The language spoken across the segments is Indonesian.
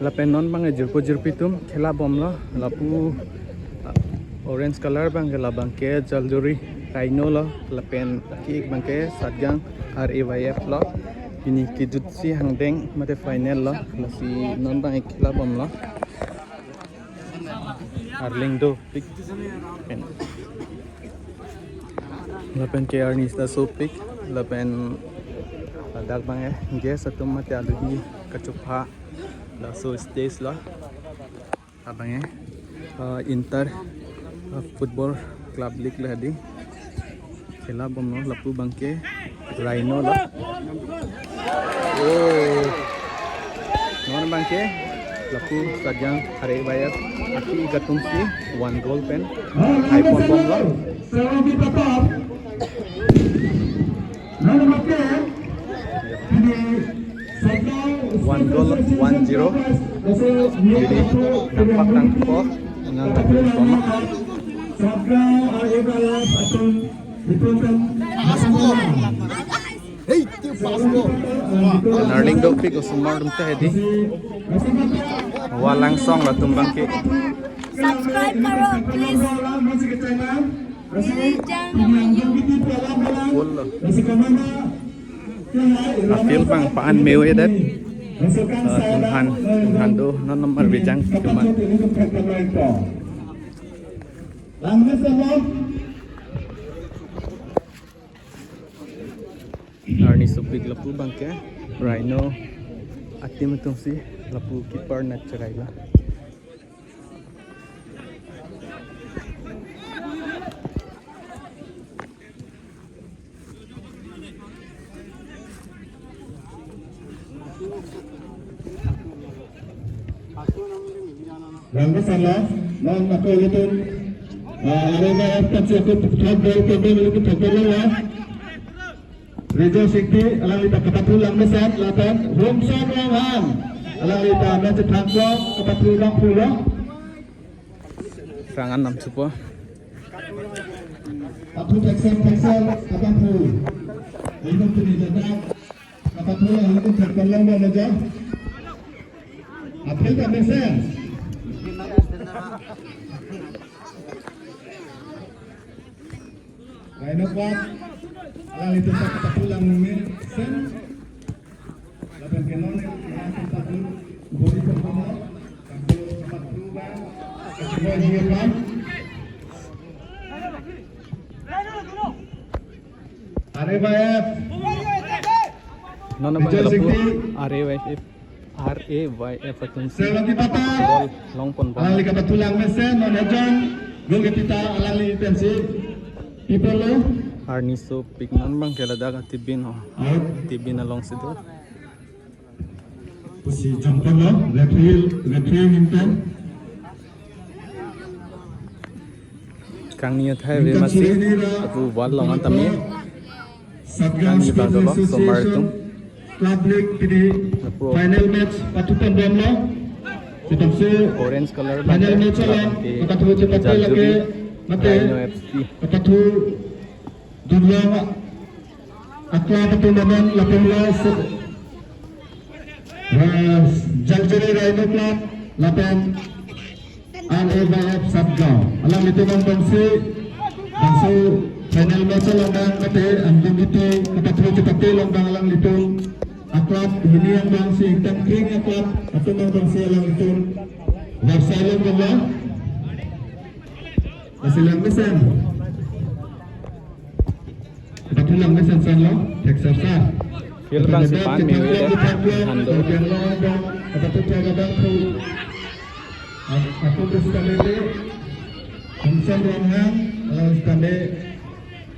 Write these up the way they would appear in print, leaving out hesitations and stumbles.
lapen non bang jirpo jirpitum khela bomlo lapu orange color bang la bangke jaljuri rhino lo lapen ki bangke satgang RAYF lo ini kijutsi hangdeng mate final lo lasi non bang khela bomlo Arlindo pick lapen ke Arnista so pick lapen dak bang guess atum mate adugi kachupha la so stage la abang Inter football club league la di khela bomno lapu bangke Rhino la oh non bangke lapu sajang RAYF aki gatumsi 1 goal pen high pon bom la one goal 1-0 jadi nampak tangkap dengan lagu sama Narling dopik usumar rumte hedi walang song la tumbang ke subscribe karo please jangan full Afil bang paan mewe dat Inhan do non nomor bijang cuma Arni supik lapu bangke Rhino atim tung si lapu keeper nak cerai lah Langkah salah, non aku itu RAYF kecil itu top ball itu top ball lah. Rejo Sikti alang lita kepapulang mesan lapan Romson Wanghan alang lita mesan tangkong kepapulang pulang. serangan 6 sebuah Aku teksel kepapu. Ini punya jadap kepapulang itu terkelang mana aja. April tak mesan. Rhino kuat, alang itu tak pulang sen, lapan kenon yang tempat dulu, bodi pertama, tempat berubah, kedua juga. RAYF, non nomor lapu RAYF atum si selagi patah, long pon bom alang lihat tulang mesin, non gol kita alang intensi. People lo, Arni so pick non bang kela daga tibin ho tibin along situ si jumper lo, retrieve intent. kang niat hai we masih aku wal long antami kang ni bagalo so martum Club League di final match patutan bom lo. Kita orange color final match lo, kita tuh cepat lagi. Mate, Rhino FC kita tuh dunia akla betul dengan 18 Jaljuri Rhino Club 8 RAYF Sabgau alam itu bangsi final match lombang mate anjing itu kita tuh cepat lombang alam itu aklab ini yang bangsi dan king aklab atau bangsi alam itu Barcelona bola Silang mesin, kita pulang mesin sen lo, Texas. feel bang si pan mewe hando Kita tuh jaga bangku. Aku bersikap ini, Hamsan Ramhan, alam istane,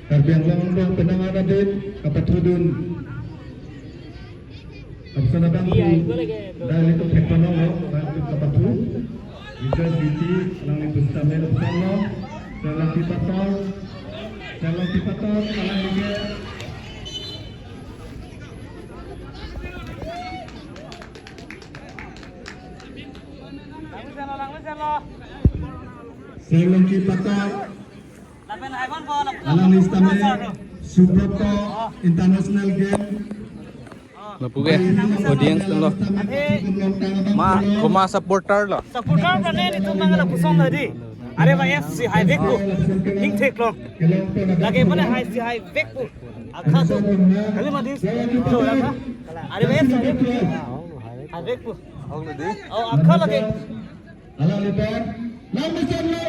karbiang lambang penangan adit, apa tudun. Hamsan bangku, dari itu tektono lo, bangku apa tu, Rijal Biti, alam itu istane lo sana. Jalan Tipator, alang juga. Jalan Tipator, alang istana Subroto International Game, Napuge audience dong lo. Koma supporter lo. Supporter bane ni tu mangala pusong lagi. Are ba FC highway ko. Hing thek lo. Lagi mana highway ko. Akha tu. Kali ma dis. Lo la. Are ba FC highway ko. Oh akha lagi. Ala lebar. Lambe chalo.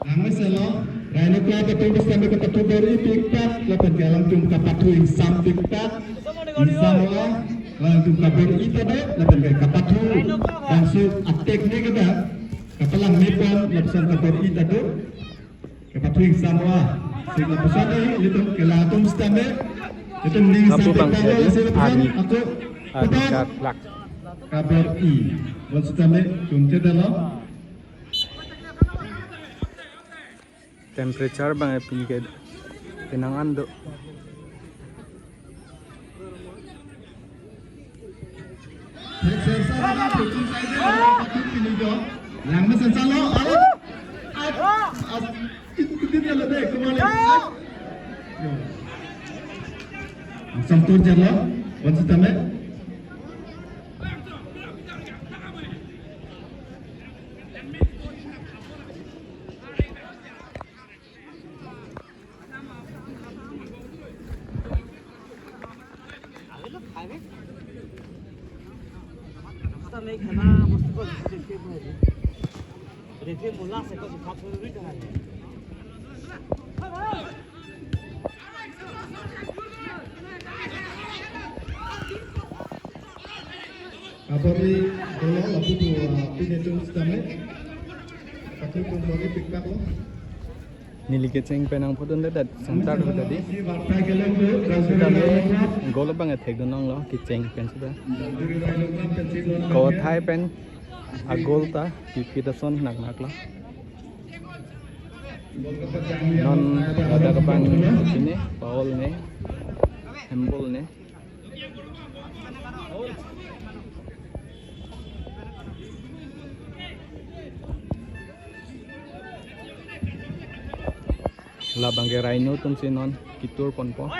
Lambe chalo. Rhino Club betul bersama ketemu dari Pikpat, lepas jalan tum kapatu insam Pikpat, insama, lalu tum kabur itu deh, lepas dari kapatu, langsung attack ni kita, kapalang nepal, lepas kabur itu deh, kapatu insama, lepas ini lepas kelatum stame, lepas ning Kapu sampai bangsa tahu dia, lepas Adi. aku Kat plak. kabur I, lepas stame, tum cedera. Temperature bang pilih pinangan do. Langma sensalo, itu dia lebih kembali. Samtur jalo, once tame. नहीं खाना मस्त को देखिए मुल्ला से को खा तो नहीं करा Kapolri dolo lapu tu pinetum stame. Patu tu mori pikpak lo. Nilikit sing penang putun dadat santar ho tadi. Warta gelem tu, Kami gol bang attack donong lo kiceng pen sudah. Kau thai pen agol ta Peterson nak lah. Non ada kapan sini Paul ne, Hembol ne. Labang ke Rhino tum sinon kitur pon po. Oh,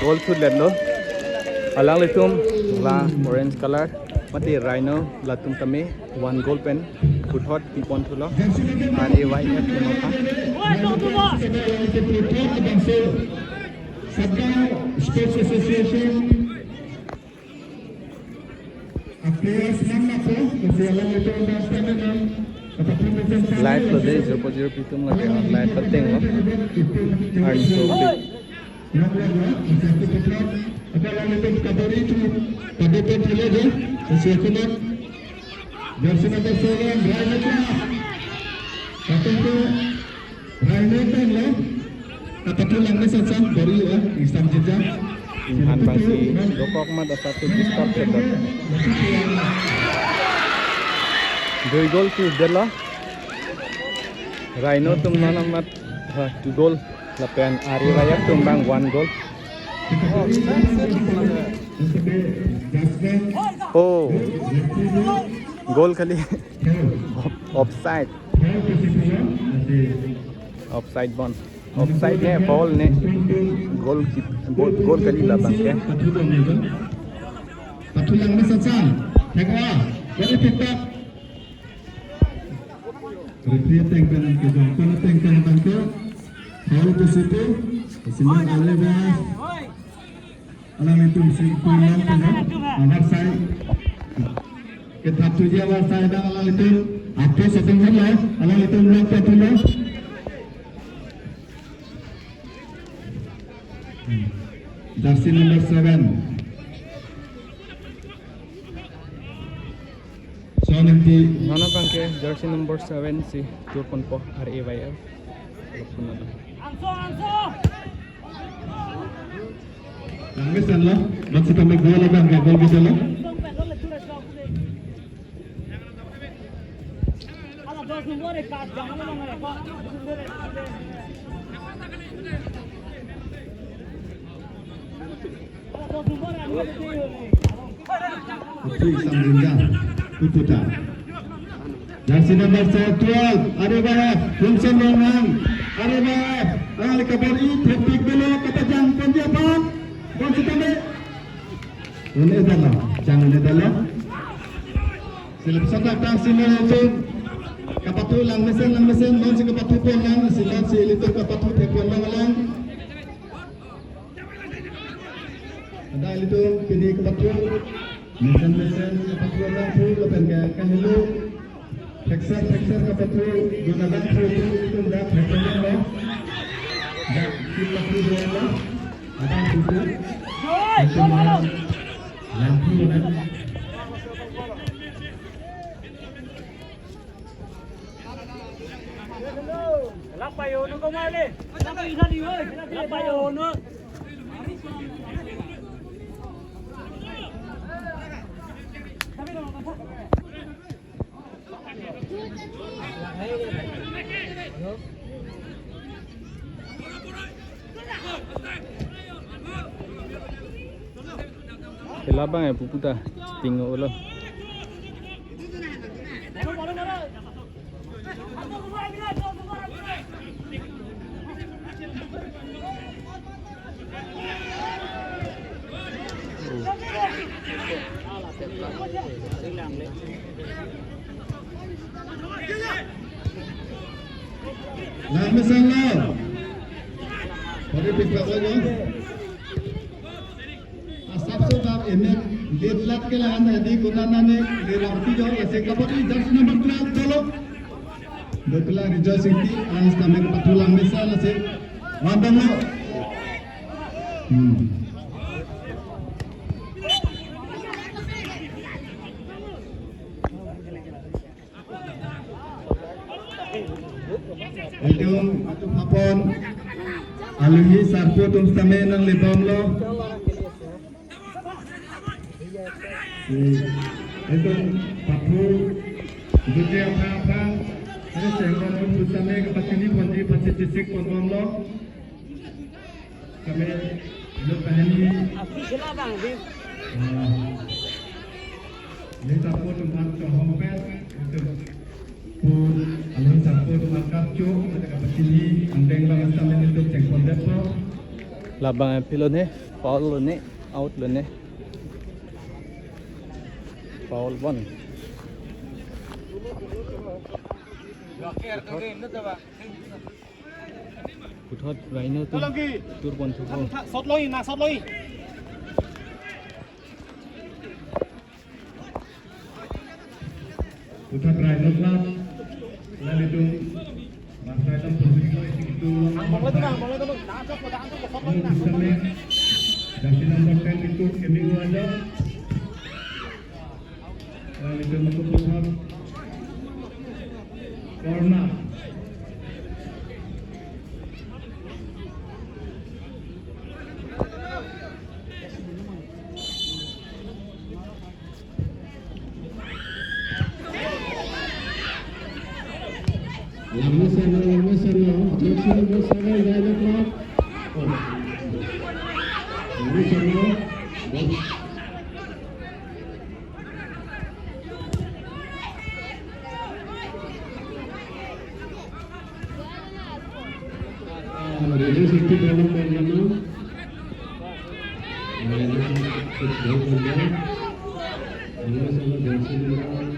goal to ledlo. Alang litum la orange color. Mati Rhino latum tame 1 goal pen. Put hot pipon to lo. RAYF tumapa. Sabang Sports Association players nama ko kasi alam ito ang basta na Live to day 0.0 pitum lagi live penting lo. Earn so big. Apa alam ito kabari itu pada pemula je sesuatu versi number 7 Rhino Club itu Rhino Club Kapatid lang na sa dari isang jejak. Inhan bang si Dokok mat satu stop sedot. 2 gol tu dela. Rhino tum nana mat 2 gol. Lapen RAYF tum bang 1 gol. Oh, gol kali offside. Offside bon. Offside है बॉल ने गोल kali labang ke Patulang na sa saan. Teka, wala pitak. Repeat ang kanan ko doon. Kung natin ang kanan ko, hawal ko sipo. Kasimang alibas. Alam ito si Kulang ko na. Awar say. Ketap tuji awar say na alam ito. Apo sa tingin lang. Alam ito lang patulang. Jersey number 7. So nanti mana bang ke jersey number 7 si Turpon po RAYF. Ang misan lo, bakit kami gol lang ang gol gitu lo? Putri Samringa Puputa. Jersey number 12 Arifayef Vincent Longang Arifayef Al Kabari Tepik Belo Kapajang Penjabat Konsitame ini adalah jangan adalah silap satak tang sini itu kapatu lang mesin non si kapatu pun lang silap si itu kapatu tepon lang ada itu kini kapatu mesin kapatu lang pun lepas kahelu Texas kapatu gunakan pun itu dah terpenuh lah dah kapatu lah ada itu lampu kan lắc bài ồn nó không ai đi lắc bài thân đi ơi lắc bài ồn nữa Kelabang ya Puputa tengok lah. Nah misalnya pada pihak lain asap sebab ini lihat ke lah anda di gunanya ni dirawati jauh esok dapat di jersey number 12 tolong betul rejoicing ti anis kami patulang misal esok wabang lo itu hapon alumni sarpo tum stame nang lebam lo itu papu dute apa ada sehingga tum stame ke pasini ponji pasti cisik pon lo kami lupa ini ini sarpo tum hantu hompet itu pun alun sarpo tum kapcu ada pasini andeng lang stame itu cengkol depo Labang pilon ni foul ni out ni foul one Puthot Rhino tu tur pon tu sót lôi nè sót lôi Putra Rhino Club lalu itu masa itu posisi itu bóng lên tu đá cho sót lôi nè jersey number 10 itu kami ada lalu itu masuk Putra corner Lama sana, jersey number 7 Rhino Club. Lama sana, Radio City dalam bagaimana? Radio City dalam bagaimana? Lama sana jersey number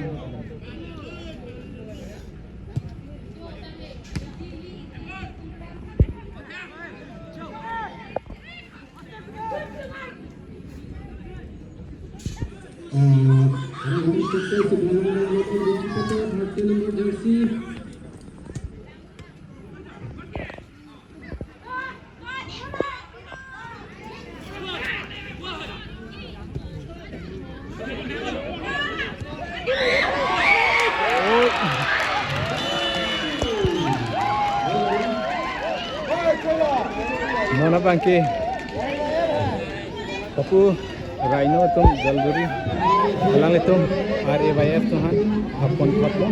Mana bangke Papu Rhino tu Jalguri Alang itu RAYF tu han Hapon Papu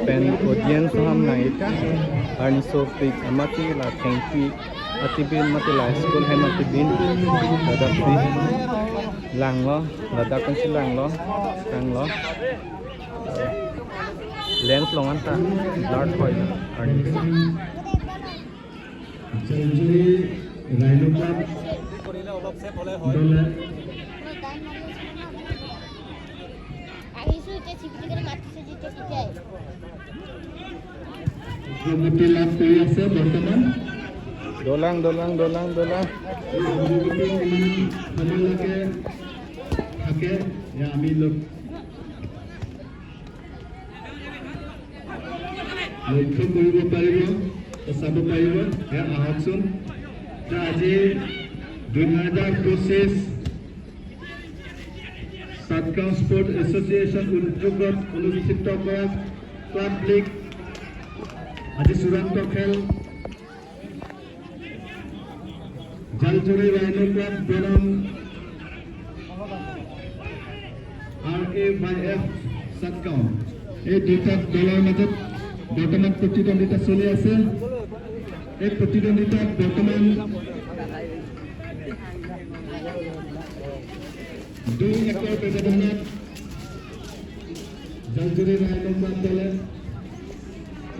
เป็นออเดียนสามนายกะอาร์นิโซฟิกมาติลาเทงปีอาติบินมาติลาสกุลให้มาติบินระดับที่ลังล้อระดับเป็นชิลังล้อเลนส์ลงอันตาลาร์ดคอยอาร์นิโซ Century Rhino Club Dollar Kemudian laku yang saya berteman dolang Kemudian lagi Oke Ya ambil Lukun beribu paribu Sabu paribu Ya ahaksun Jadi 2025 Satgaon Sport Association উদ্যোগত অনুষ্ঠিত কৰা ক্লাব লীগ আজি চূড়ান্ত খেল জালজুৰি rhino club বনাম RAYF Satgaon এই দুটা দলৰ মাজত বৰ্তমান প্ৰতিদ্বন্দ্বিতা চলি আছে এই প্ৰতিদ্বন্দ্বিতাত বৰ্তমান 2 ekor ব্যৱধানত জালজুৰি ৰাইনো ক্লাব দলে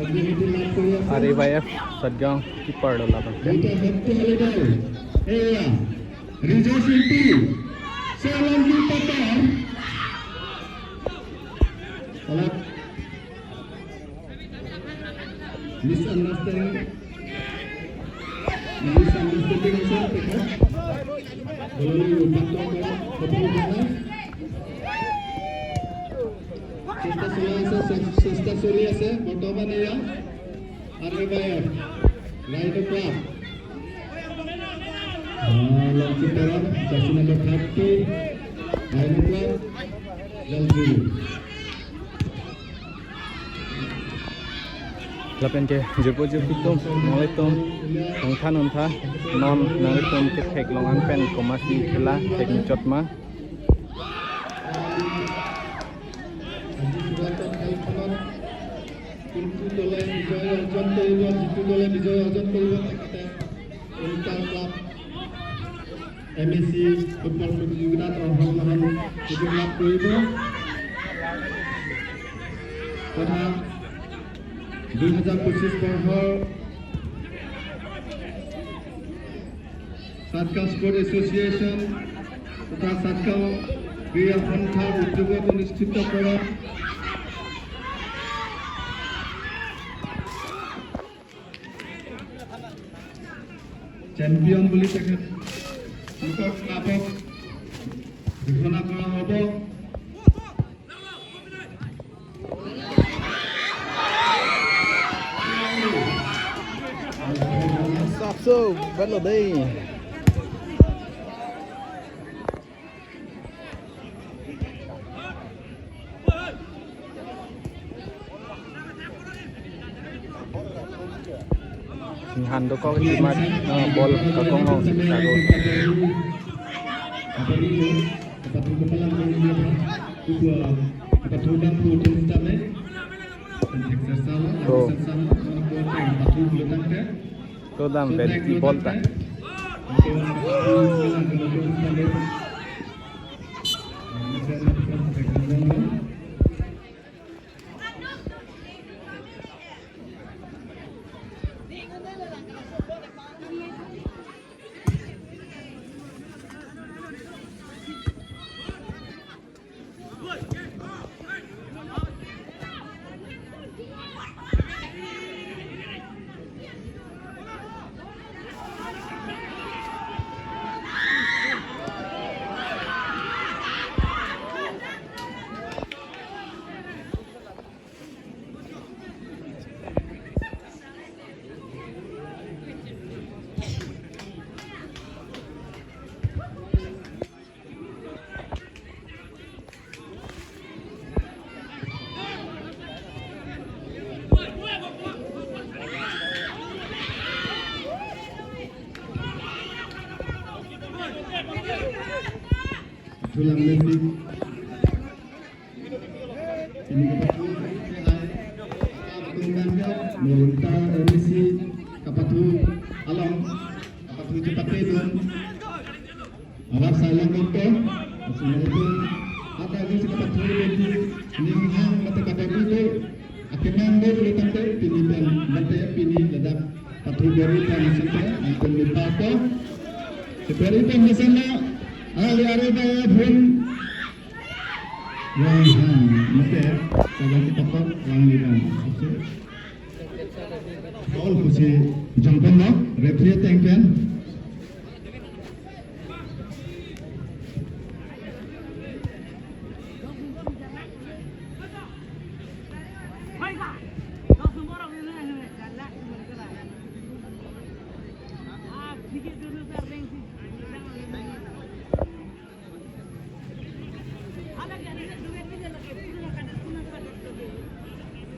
অগ্ৰগতি লাভ কৰি আছে RAYF Satgaon কিপাৰ দল দুটা শক্তিশালী দল এয়া ৰিজু শিল্পী সোলংকি পটৰ অলপ মিছআণ্ডাৰষ্টেণ্ডিং হৈছে দললৈ ৰূপান্তৰ কৰা সফল হোৱা চেষ্টা চলি আছে বৰ্তমান এয়া RAYF ৰাইনো ক্লাব লংকি পটৰ জাৰ্চি নম্বৰ 30 ৰাইনো ক্লাব জালজুৰি lapen ke jepo tum mulai tum nongtha non nang tum ke thek longan pen komasi khela tek chotma কোনটো দলে বিজয় অৰ্জন কৰিব যিটো দলে বিজয় অৰ্জন কৰিব তেখেতে উল্টা ক্লাব MSC ফুটবল প্ৰতিযোগিতাত অংশগ্ৰহণ সুযোগ লাভ কৰিব তথা 2025 বৰ্ষৰ Satgaon Sport Association তথা Satgaon ক্ৰীড়া সন্থাৰ উদ্যোগত অনুষ্ঠিত কৰা চেম্পিয়ন বুলি তেখেত ক্লাবক ঘোষণা কৰা হ'ব so belo dei han do ko chimat bol ka kong ong sa go to dam bel bol ta tulang lembik ini cepat itu. Alat saya itu, itu ada yang cepat itu. Ninghang mata kata itu, akhirnya dia boleh tampil pilih dan mata pilih dalam patu dari kali kita untuk lupa ko. Seperti itu misalnya, hari-hari saya pun. Wah, maka saya kita pun orang lihat. All खुशी जंपन ना referee tension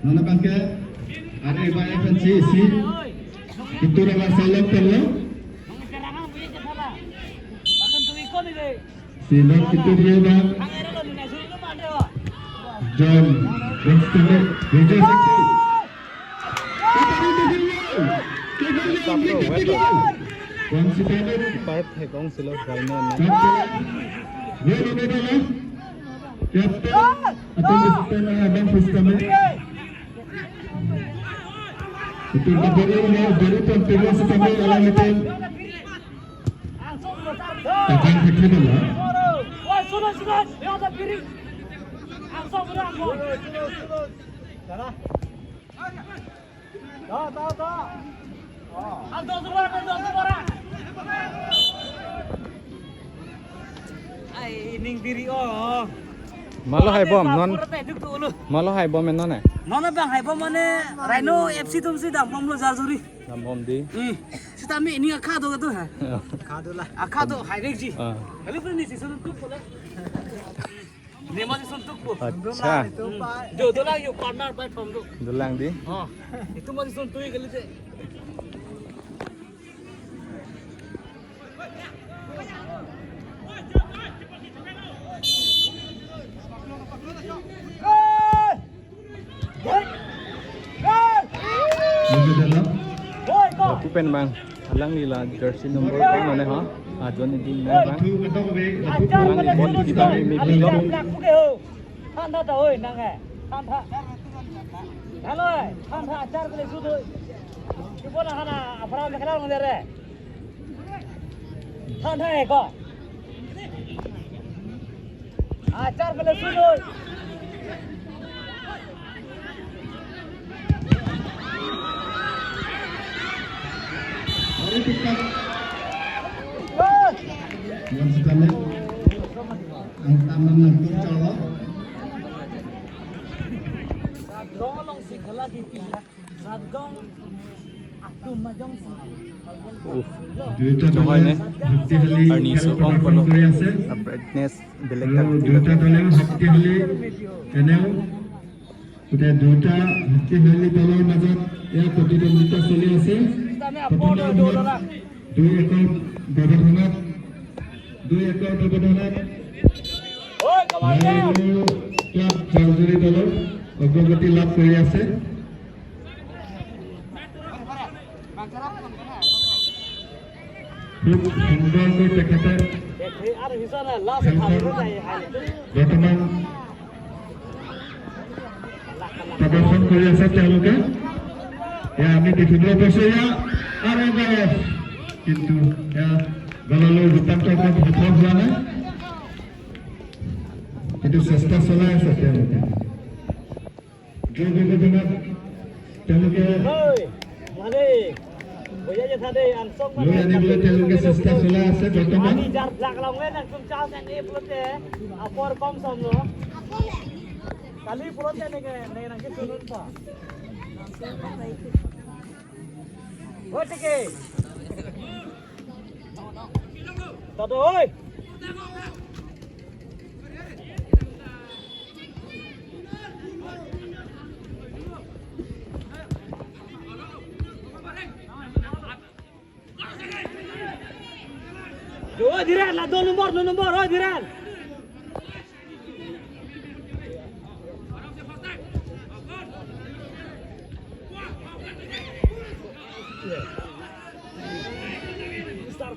mana bangke ada ibarat pensi isi itu adalah salok terlo silok itu dia bang John Winston Rejo Sekti Part है कौन से लोग गाइना ये लोग adalah captain atau sistem abang sistem itu bagaimana dari pentingnya sekali dalam itu akan terkenal. Wah, sudah, ya ada piring. Langsung berang, salah. Dah. Aldo suara. Ai ning diri oh. Malo hai bom non. Malo hai bom non này. Mana bang hai bom mane Rhino FC तुमसे दाम बम लो जारजुरी. Nam bom đi. Kita mi ini akha do tu है. Akha do hai rek ji. Kali pun ni season tu pula. Nema season tu po. अच्छा. Jo dolang yo partner by from tu. Dulang đi. Itu mah season tu kali se. Aku pen bang. Alang ni lah jersey number ko mana ha? John din na bang. Alang ni bot di bang mi bilong. Than tha oi nang hai. Than tha. Hello. Than tha achar kale su doi. Ki bola hana afra me khala ngale re. Than tha hai ko. Achar kale su doi. Yang sekali ang tamang nagtutulong Sadgong long si khala ki pi. Sadgong aku majong si. duita Jokoy ne. শক্তিশালী Arniso খেল on প্ৰদৰ্শন polo. কৰি আছে Brightness beleg আৰু tak দুটা দলেও শক্তিশালী তেনেও গোটেই দুটা শক্তিশালী দলৰ মাজত এয়া প্ৰতিদ্বন্দ্বিতা চলি আছে Kita me apo do do la. 2-1 ব্যৱধানত 2-1 ব্যৱধানত Oi commander. ক্লাব জালজুৰি দলৰ অগ্ৰগতি লাভ কৰি আছে খুব সুন্দৰকৈ তেখেতে Dekhi ar hisana last time ro jai hai. বৰ্তমান প্ৰদৰ্শন কৰি আছে তেওঁলোকে এয়া আমি দেখিবলৈ পাইছো এয়া আৰু এবাৰ কিন্তু এয়া গললৈ ৰূপান্তৰ কৰা সফল হোৱা নাই কিন্তু চেষ্টা চলাই আছে তেওঁলোকে যোগ ব্যৱধানত তেওঁলোকে Oi. Mane. Boya je thade ansong লৈ আনিবলৈ তেওঁলোকে চেষ্টা চলাই আছে বৰ্তমান Ani jar blak long le nak kum chao sang e plote. Apor kom som lo. Kali plote ne nang ke sunun pa. Oi tike. Todo oi. Yo, Diran lah 2 nombor, oi Diran. Start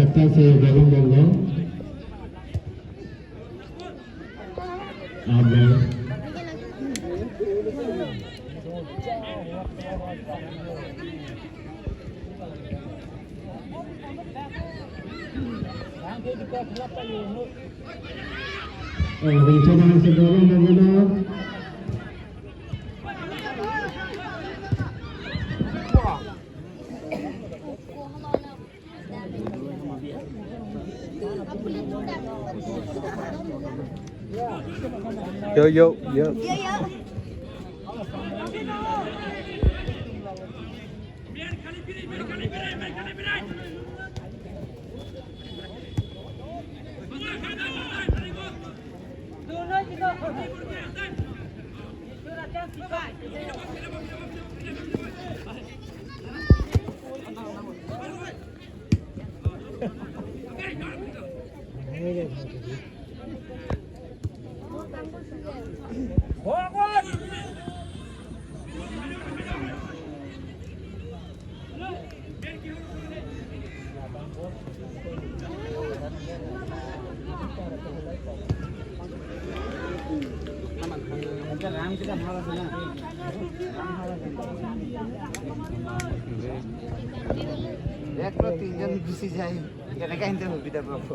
Kapten saya gabung dulu. Abang. Rencana segera mengenal. Yo yo yo. एक तीन घुसी जाए केनेका हिंते सुविधा पाब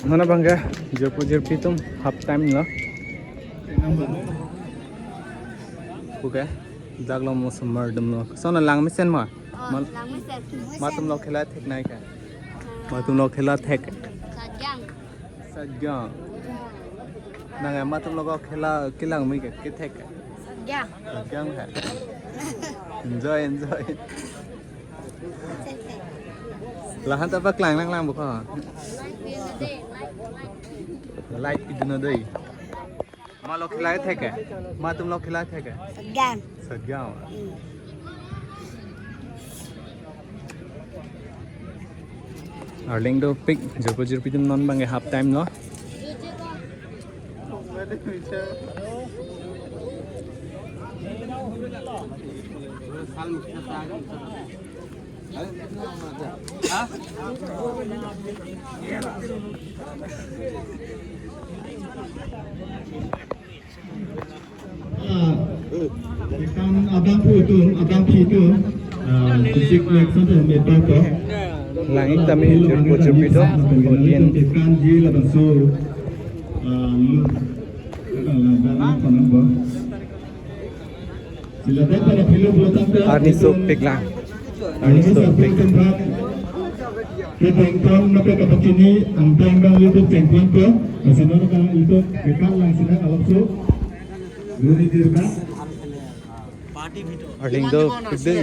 Mana bangga, jerpu tum half time lah. Bukan, jaglo mau sumber dem lo. Soalnya lang mesin mah. Matum lo khela thek naik kan. Matum lo khela thek. Sajang. Nangai matum lo khela kilang mai ke thek. Sajang kan. Enjoy. Lahan tak apa kelang lang bukan. Light itu nado. Malu khilai thek hai. Ma tum log khilai thek hai. Sajang. Arling do pick jerpu tum non bangai half time lo. Abang itu, fisik leksan tu meter tu. Langit kami jerpu itu kemudian Ikan ji laban so, silakan pada film belakang. Arni so pick lang. Arni so pick. Ketengkong nape kapag sini ang tenggang itu tengkong ko. Masino na kang itu bekal lang sila alapso. Luni dirka. Arling do pigde.